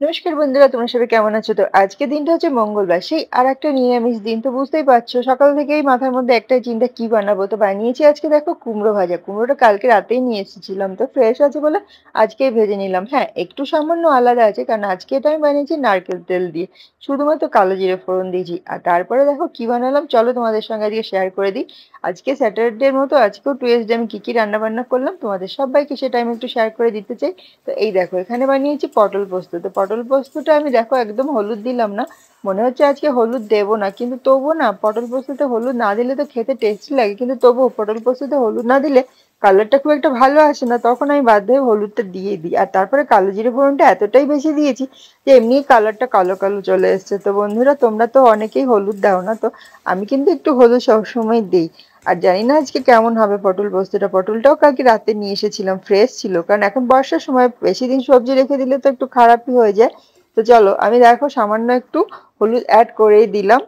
নমস্কার বন্ধুরা, তোমরা সবাই কেমন আছো? তো আজকে দিনটা হচ্ছে মঙ্গলবার, সেই আর একটা নিরামিষ দিন। তো বুঝতেই পারছো সকাল থেকেই মাথার মধ্যে একটাই চিন্তা, কি বানাবো। তো বানিয়েছি আজকে, দেখো, কুমড়ো ভাজা। কুমড়োটা কালকে রাতেই নিয়ে এসেছিলাম, তো ফ্রেশ আছে বলে আজকেই ভেজে নিলাম। হ্যাঁ, একটু সামান্য আলাদা আছে, কারণ আজকে এটা আমি বানিয়েছি নারকেল তেল দিয়ে, শুধুমাত্র কালো জিরে ফোড়ন দিয়েছি। আর তারপরে দেখো কি বানালাম, চলো তোমাদের সঙ্গে আজকে শেয়ার করে দিই। আজকে স্যাটারডের মতো আজকেও টুয়েসডে, আমি কি কি রান্না বান্না করলাম তোমাদের সবাইকে সেটা আমি একটু শেয়ার করে দিতে চাই। তো এই দেখো, এখানে বানিয়েছি পটল পোস্ত। তো পটল পোস্তটা আমি, দেখো, একদম হলুদ দিলাম না। মনে হচ্ছে আজকে হলুদ দেবো না, কিন্তু তবুও না, পটল পোস্ততে হলুদ না দিলে তো খেতে টেস্টি লাগে, কিন্তু তবুও পটল পোস্ততে হলুদ না দিলে কালারটা খুব একটা ভালো আসে না। তখন আমি বাধ্য হয়ে হলুদটা দিয়ে দিই। আর তারপরে কালো জিরে ফোড়নটা এতটাই বেশি দিয়েছি যে এমনি কালারটা কালো কালো চলে এসছে। তো বন্ধুরা, তোমরা তো অনেকেই হলুদ দাও না, তো আমি কিন্তু একটু হলুদ সবসময় দিই। আর জানি না আজকে কেমন হবে পটল পোস্তটা। পটলটাও কালকে রাতে নিয়ে এসেছিলাম, ফ্রেশ ছিল, কারণ এখন বর্ষার সময় বেশি দিন সবজি রেখে দিলে তো একটু খারাপই হয়ে যায়। তো চলো, আমি দেখো সামান্য একটু হলুদ অ্যাড করেই দিলাম।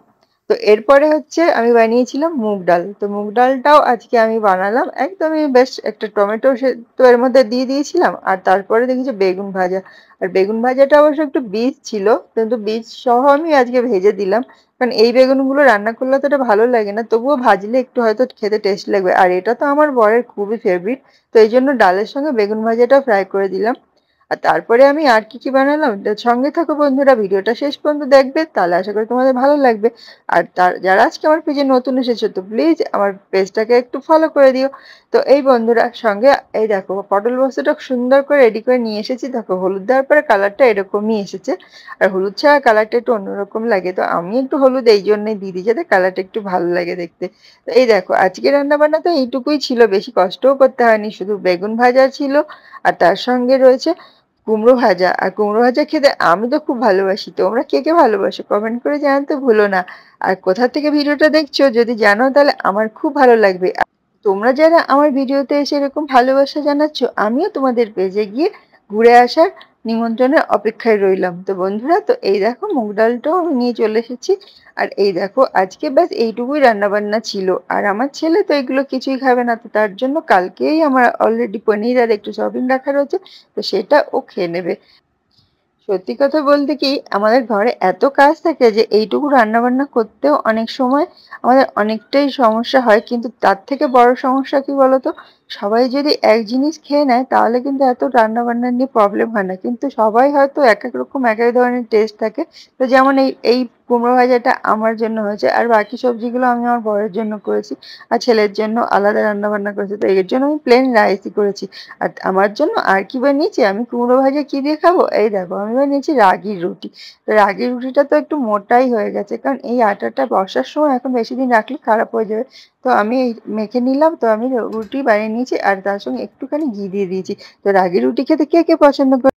তো এরপরে হচ্ছে আমি বানিয়েছিলাম মুগ ডাল। তো মুগ ডালটাও আজকে আমি বানালাম একদমই, বেশ একটা টমেটো তো এর মধ্যে দিয়ে দিয়েছিলাম। আর তারপরে দেখেছি বেগুন ভাজা। আর বেগুন ভাজাটা অবশ্য একটু বীজ ছিল, কিন্তু বীজ সহ আমি আজকে ভেজে দিলাম, কারণ এই বেগুনগুলো রান্না করলে তো এটা ভালো লাগে না, তবুও ভাজলে একটু হয়তো খেতে টেস্ট লাগবে। আর এটা তো আমার বরের খুবই ফেভারিট, তো এই জন্য ডালের সঙ্গে বেগুন ভাজাটাও ফ্রাই করে দিলাম। আর তারপরে আমি আর কি কি বানালাম, তো সঙ্গে থাকো বন্ধুরা, ভিডিওটা শেষ পর্যন্ত দেখবে, তাহলে আশা করি তোমাদের ভালো লাগবে। আর যারা আজকে আমার পেজে নতুন এসেছো, তো প্লিজ আমার পেজটাকে একটু ফলো করে দিও। তো এই বন্ধুরা, সঙ্গে এই দেখো পটল পোস্তটা সুন্দর করে রেডি করে নিয়ে এসেছি। দেখো হলুদ দেওয়ার পরে কালারটা এরকমই এসেছে। আর হলুদ ছাড়া কালারটা একটু অন্যরকম লাগে, তো আমি একটু হলুদ এই জন্যই দিয়ে দিই, যাতে কালারটা একটু ভালো লাগে দেখতে। তো এই দেখো, আজকে রান্না বান্না তো এইটুকুই ছিল, বেশি কষ্টও করতে হয়নি, শুধু বেগুন ভাজা ছিল। আর তার সঙ্গে রয়েছে কুমড়ো ভাজা। আর কুমড়ো ভাজা খেতে আমি তো খুব ভালোবাসি। তোমরা কে কে ভালোবাসো কমেন্ট করে জানাতে ভুলো না। আর কোথা থেকে ভিডিওটা দেখছো যদি জানো, তাহলে আমার খুব ভালো লাগবে। আর তোমরা যারা আমার ভিডিওতে এসে এরকম ভালোবাসা জানাচ্ছ, আমিও তোমাদের পেজে গিয়ে ঘুরে আসার নিমন্ত্রণের অপেক্ষায় রইলাম। তো বন্ধুরা, তো এই দেখো মুগ ডালটাও আমি নিয়ে চলে এসেছি। আর এই দেখো, আজকে ব্যাস এইটুকুই রান্না বান্না ছিল। আর আমার ছেলে তো এগুলো কিছুই খাবে না, তো তার জন্য কালকেই আমার অলরেডি পনির আর একটু সয়াবিন রাখা রয়েছে, তো সেটা ও খেয়ে নেবে। সত্যি কথা বলতে কি, আমাদের ঘরে এত কাজ থাকে যে এইটুকু রান্না বান্না করতেও অনেক সময় আমাদের অনেকটাই সমস্যা হয়। কিন্তু তার থেকে বড় সমস্যা কি বলতো, সবাই যদি এক জিনিস খেয়ে নেয় তাহলে কিন্তু এত রান্না বান্না নিয়ে প্রবলেম হয় না, কিন্তু সবাই হয়তো এক এক রকম এক এক ধরনের টেস্ট থাকে। তো যেমন এই এই কুমড়ো ভাজাটা আমার জন্য হয়েছে, আর বাকি সবজিগুলো আমি আমার বরের জন্য করেছি, আর ছেলের জন্য আলাদা রান্না বান্না করেছি। তো এর জন্য আমি প্লেন রাইসই করেছি। আর আমার জন্য আর কি বানিয়েছি, আমি কুমড়ো ভাজা কি দিয়ে খাবো, এই দেখো আমি বানিয়েছি রাগির রুটি। তো রাগির রুটিটা তো একটু মোটাই হয়ে গেছে, কারণ এই আটাটা বর্ষার সময় এখন বেশি দিন রাখলে খারাপ হয়ে যাবে। তো আমি এই মেখে নিলাম, তো আমি রুটি বানিয়ে নিয়েছি, আর তার সঙ্গে একটুখানি ঘি দিয়ে দিয়েছি। তো রাগির রুটি খেতে কে কে পছন্দ করে